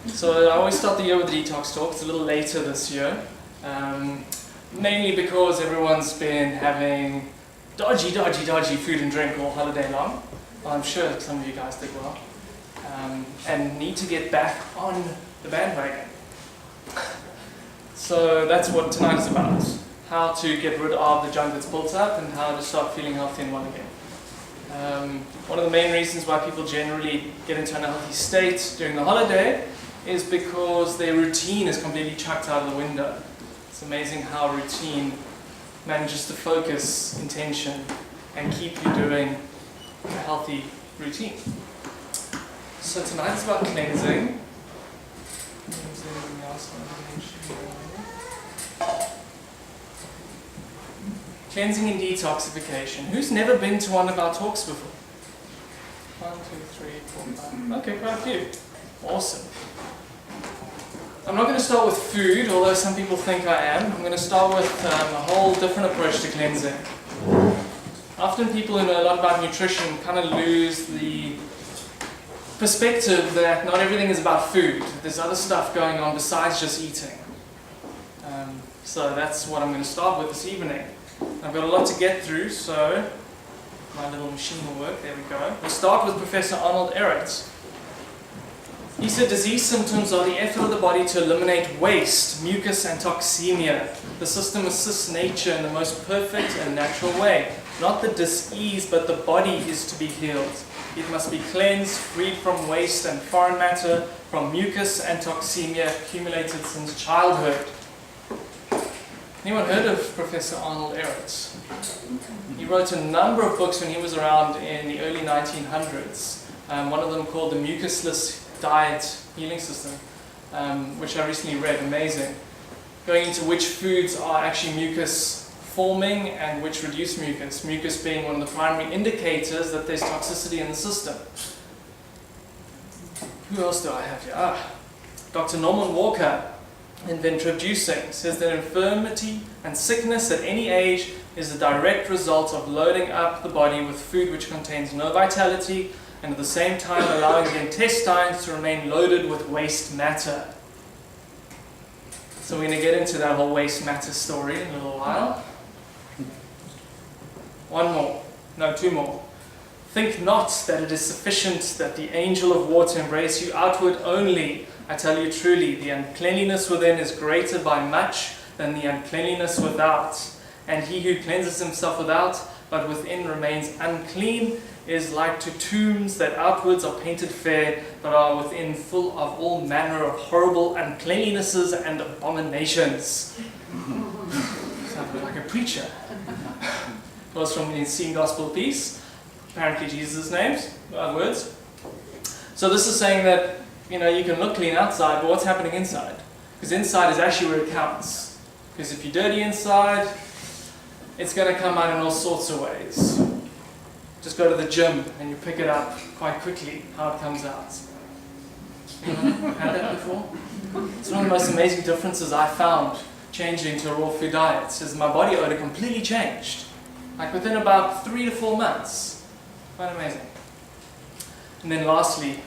So I always start the year with a detox talk. It's a little later this year, mainly because everyone's been having dodgy food and drink all holiday long. Well, I'm sure some of you guys did well, and need to get back on the bandwagon. So that's what tonight is about. How to get rid of the junk that's built up and how to start feeling healthy and well again. One of the main reasons why people generally get into an unhealthy state during the holiday is because their routine is completely chucked out of the window. It's amazing how routine manages to focus intention and keep you doing a healthy routine. So tonight is about cleansing. Cleansing and detoxification. Who's never been to one of our talks before? 1, 2, 3, 4, 5. Okay, quite a few. Awesome. I'm not going to start with food, although some people think I am. I'm going to start with a whole different approach to cleansing. Often people who know a lot about nutrition kind of lose the perspective that not everything is about food. There's other stuff going on besides just eating. So that's what I'm going to start with this evening. I've got a lot to get through, so my little machine will work. There we go. We'll start with Professor Arnold Ehret. He said disease symptoms are the effort of the body to eliminate waste, mucus and toxemia. The system assists nature in the most perfect and natural way. Not the dis-ease, but the body is to be healed. It must be cleansed, freed from waste and foreign matter, from mucus and toxemia accumulated since childhood. Anyone heard of Professor Arnold Ehret? He wrote a number of books when he was around in the early 1900s. One of them called The Mucusless Diet Healing System, which I recently read. Amazing. Going into which foods are actually mucus forming and which reduce mucus. Mucus being one of the primary indicators that there's toxicity in the system. Who else do I have here? Dr. Norman Walker, inventor of juicing, says that infirmity and sickness at any age is a direct result of loading up the body with food which contains no vitality and at the same time allowing the intestines to remain loaded with waste matter. So we're going to get into that whole waste matter story in a little while. Two more. Think not that it is sufficient that the angel of water embrace you outward only. I tell you truly, the uncleanliness within is greater by much than the uncleanliness without. And he who cleanses himself without, but within remains unclean, is like to tombs that outwards are painted fair, but are within full of all manner of horrible uncleanlinesses and abominations. Sounded like a preacher. It was from the Unseen Gospel of Peace, apparently Jesus' words. So this is saying that, you can look clean outside, but what's happening inside? Because inside is actually where it counts. Because if you're dirty inside, it's going to come out in all sorts of ways. Just go to the gym and you pick it up quite quickly, how it comes out. Had that before? It's one of the most amazing differences I found changing to a raw food diet. Is my body odor completely changed. Like within about 3 to 4 months. Quite amazing. And then lastly,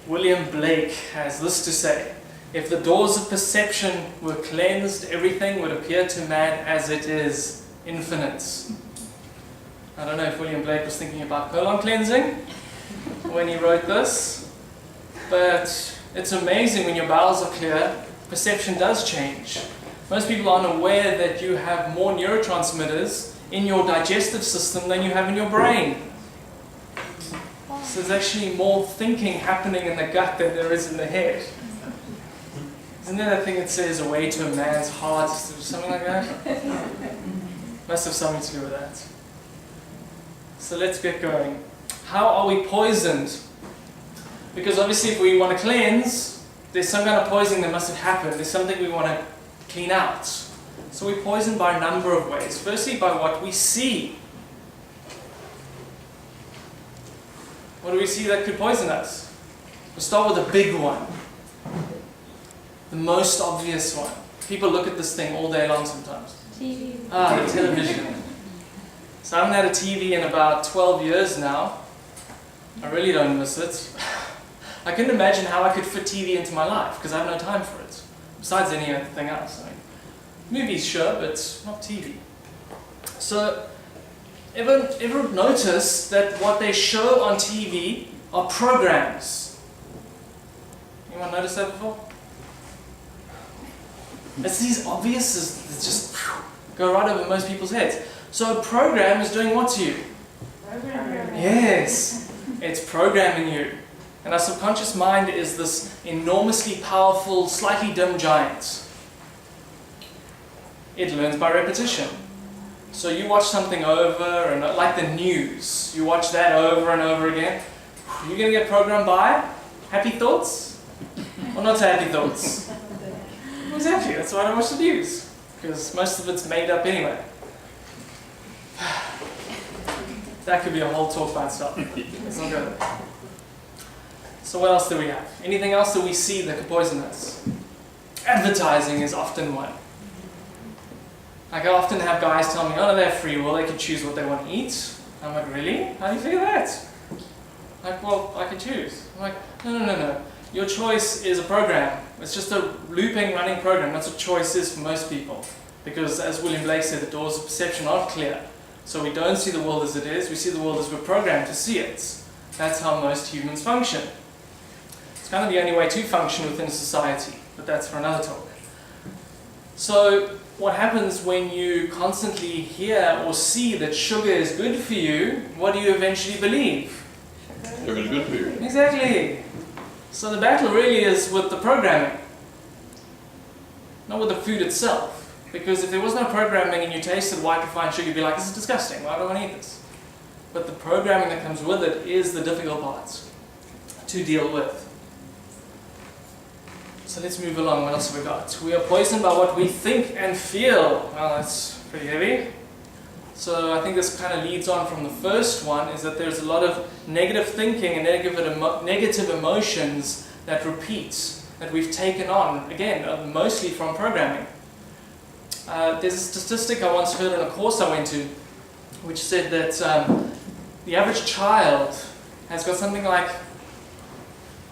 William Blake has this to say: if the doors of perception were cleansed, everything would appear to man as it is, infinite. I don't know if William Blake was thinking about colon cleansing when he wrote this, but it's amazing when your bowels are clear, perception does change. Most people aren't aware that you have more neurotransmitters in your digestive system than you have in your brain. So there's actually more thinking happening in the gut than there is in the head. Isn't there that thing that says a way to a man's heart, or something like that? Must have something to do with that. So let's get going. How are we poisoned? Because obviously if we want to cleanse, there's some kind of poisoning that must have happened. There's something we want to clean out. So we're poisoned by a number of ways. Firstly, by what we see. What do we see that could poison us? We'll start with a big one. The most obvious one. People look at this thing all day long sometimes. TV. The television. So I haven't had a TV in about 12 years now. I really don't miss it. I couldn't imagine how I could fit TV into my life, because I have no time for it. Besides anything else. I mean, movies, sure, but not TV. So, ever notice that what they show on TV are programs? Anyone notice that before? It's these obvious that just go right over most people's heads. So a program is doing what to you? Programming. Yes, it's programming you. And our subconscious mind is this enormously powerful, slightly dim giant. It learns by repetition. So you watch something over and like the news, you watch that over and over again. You're going to get programmed by happy thoughts or not so happy thoughts. Exactly, that's why I don't watch the news, because most of it's made up anyway. That could be a whole talk by itself. Let's not go there. So what else do we have? Anything else that we see that could poison us? Advertising is often one. Like I often have guys tell me, oh no, they have free will, they can choose what they want to eat. I'm like, really? How do you figure that? Like, well, I can choose. I'm like, no. Your choice is a program. It's just a looping, running program. That's what choice is for most people. Because as William Blake said, the doors of perception aren't clear. So we don't see the world as it is, we see the world as we're programmed to see it. That's how most humans function. It's kind of the only way to function within society, but that's for another talk. So what happens when you constantly hear or see that sugar is good for you, what do you eventually believe? Sugar is good for you. Exactly. So the battle really is with the programming, not with the food itself. Because if there was no programming and you tasted white refined sugar, you'd be like, this is disgusting, why do I want to eat this? But the programming that comes with it is the difficult part to deal with. So let's move along. What else have we got? We are poisoned by what we think and feel. Well, that's pretty heavy. So I think this kind of leads on from the first one, is that there's a lot of negative thinking and negative emotions that repeat, that we've taken on, again, mostly from programming. There's a statistic I once heard in a course I went to, which said that the average child has got something like,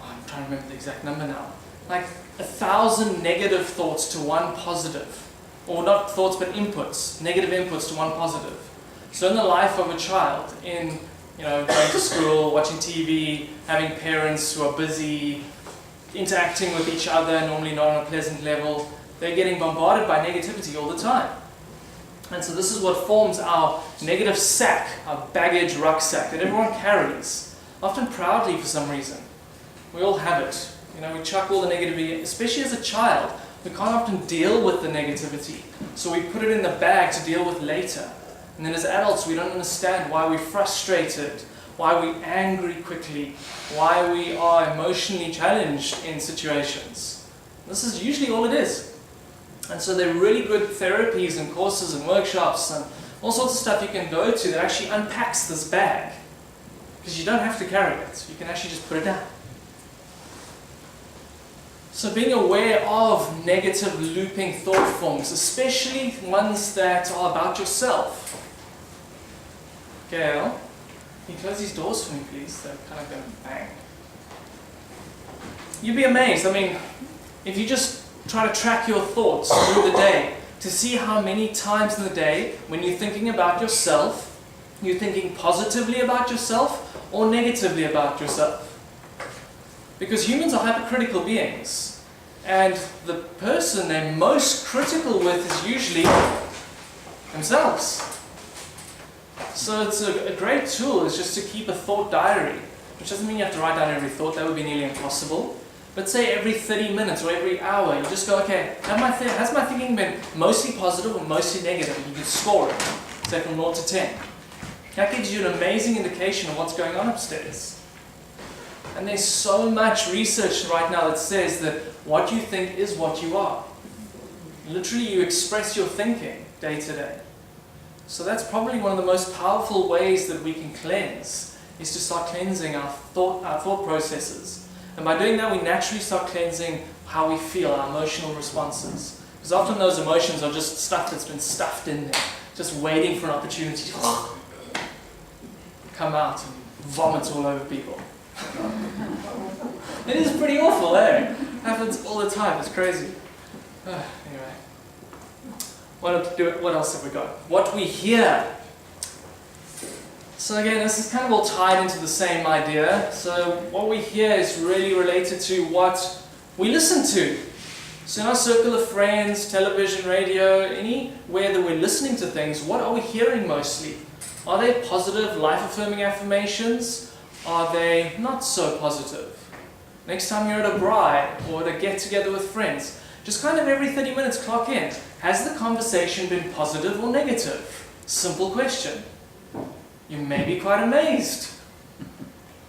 I'm trying to remember the exact number now, like 1,000 negative thoughts to one positive. Or not thoughts, but inputs, negative inputs to one positive. So in the life of a child, in going to school, watching TV, having parents who are busy, interacting with each other, normally not on a pleasant level, they're getting bombarded by negativity all the time. And so this is what forms our negative sack, our baggage rucksack that everyone carries, often proudly for some reason. We all have it. We chuck all the negativity, especially as a child. We can't often deal with the negativity, so we put it in the bag to deal with later. And then as adults, we don't understand why we're frustrated, why we're angry quickly, why we are emotionally challenged in situations. This is usually all it is. And so there are really good therapies and courses and workshops and all sorts of stuff you can go to that actually unpacks this bag. Because you don't have to carry it, you can actually just put it down. So being aware of negative looping thought forms, especially ones that are about yourself. Gail, can you close these doors for me, please? They're kind of going bang. You'd be amazed. If you just try to track your thoughts through the day, to see how many times in the day, when you're thinking about yourself, you're thinking positively about yourself or negatively about yourself. Because humans are hypercritical beings, and the person they're most critical with is usually themselves. So it's a great tool is just to keep a thought diary, which doesn't mean you have to write down every thought, that would be nearly impossible. But say every 30 minutes or every hour, you just go, okay, has my thinking been mostly positive or mostly negative? And you can score it, say from 0 to 10. That gives you an amazing indication of what's going on upstairs. And there's so much research right now that says that what you think is what you are. Literally, you express your thinking day to day. So that's probably one of the most powerful ways that we can cleanse, is to start cleansing our thought processes. And by doing that, we naturally start cleansing how we feel, our emotional responses. Because often those emotions are just stuff that's been stuffed in there, just waiting for an opportunity to come out and vomit all over people. It is pretty awful, eh? Happens all the time, it's crazy. Anyway. What else have we got? What we hear. So again, this is kind of all tied into the same idea. So what we hear is really related to what we listen to. So in our circle of friends, television, radio, anywhere that we're listening to things, what are we hearing mostly? Are they positive, life-affirming affirmations? Are they not so positive? Next time you're at a braai or at a get-together with friends, just kind of every 30 minutes clock in. Has the conversation been positive or negative? Simple question. You may be quite amazed.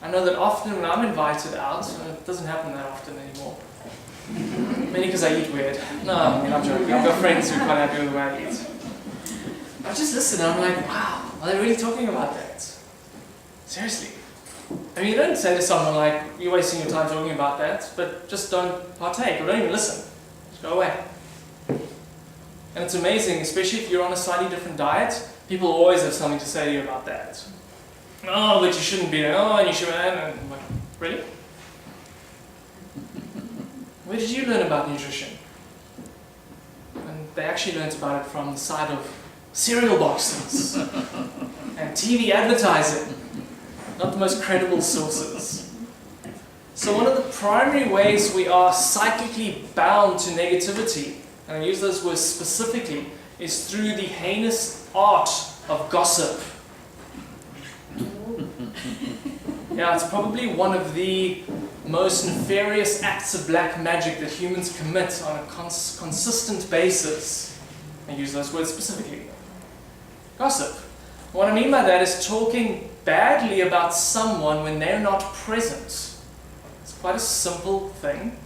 I know that often when I'm invited out, it doesn't happen that often anymore. Mainly because I eat weird. No, I mean, I'm joking. I've got friends who are quite happy with the way I eat. I just listen and I'm like, wow, are they really talking about that? Seriously. I mean, you don't say to someone like, you're wasting your time talking about that, but just don't partake or don't even listen. Just go away. And it's amazing, especially if you're on a slightly different diet, people always have something to say to you about that. Oh, but you shouldn't be, oh, and you should, and I'm like, really? Where did you learn about nutrition? And they actually learned about it from the side of cereal boxes and TV advertising, not the most credible sources. So one of the primary ways we are cyclically bound to negativity, and I use those words specifically, is through the heinous art of gossip. Yeah, it's probably one of the most nefarious acts of black magic that humans commit on a consistent basis. I use those words specifically. Gossip. What I mean by that is talking badly about someone when they're not present. It's quite a simple thing,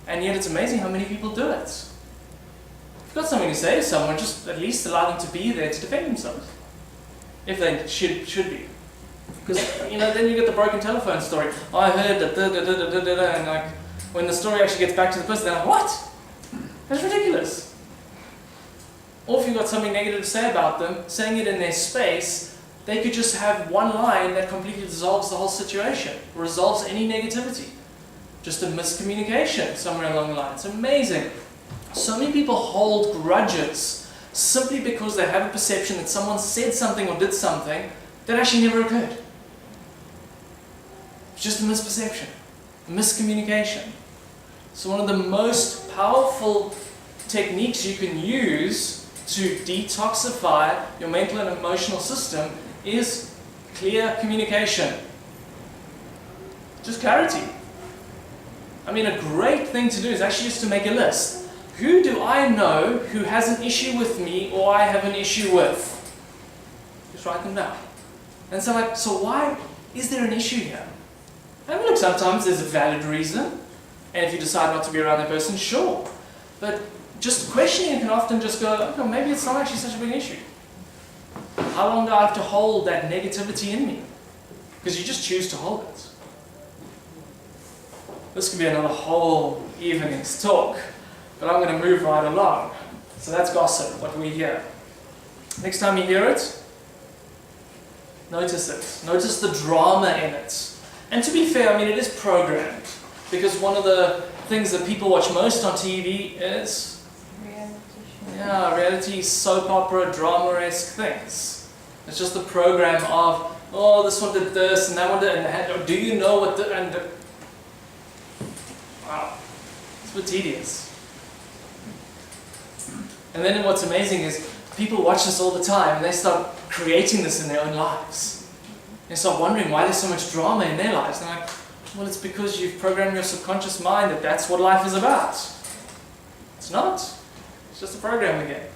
and yet it's amazing how many people do it. If you've got something to say to someone, just at least allow them to be there to defend themselves. If they should be. Because, you know, then you get the broken telephone story. Oh, I heard that, and like, when the story actually gets back to the person, they're like, what? That's ridiculous. Or if you've got something negative to say about them, saying it in their space, they could just have one line that completely dissolves the whole situation, resolves any negativity. Just a miscommunication somewhere along the line. It's amazing. So many people hold grudges simply because they have a perception that someone said something or did something that actually never occurred. It's just a misperception, a miscommunication. So one of the most powerful techniques you can use to detoxify your mental and emotional system is clear communication. Just clarity. I mean, a great thing to do is actually just to make a list. Who do I know who has an issue with me or I have an issue with? Just write them down. And so like, so why is there an issue here? I mean, look, sometimes there's a valid reason. And if you decide not to be around that person, sure. But just questioning it can often just go, okay, maybe it's not actually such a big issue. How long do I have to hold that negativity in me? Because you just choose to hold it. This could be another whole evening's talk, but I'm going to move right along. So that's gossip, what we hear. Next time you hear it, notice it. Notice the drama in it. And to be fair, I mean, it is programmed. Because one of the things that people watch most on TV is reality soap opera, drama-esque things. It's just the program of, oh, this one did this, and that one did, and do you know what the, and the, wow, it's a bit tedious. And then what's amazing is people watch this all the time, and they start creating this in their own lives. They start wondering why there's so much drama in their lives. And they're like, well, it's because you've programmed your subconscious mind that that's what life is about. It's not. It's just a program again.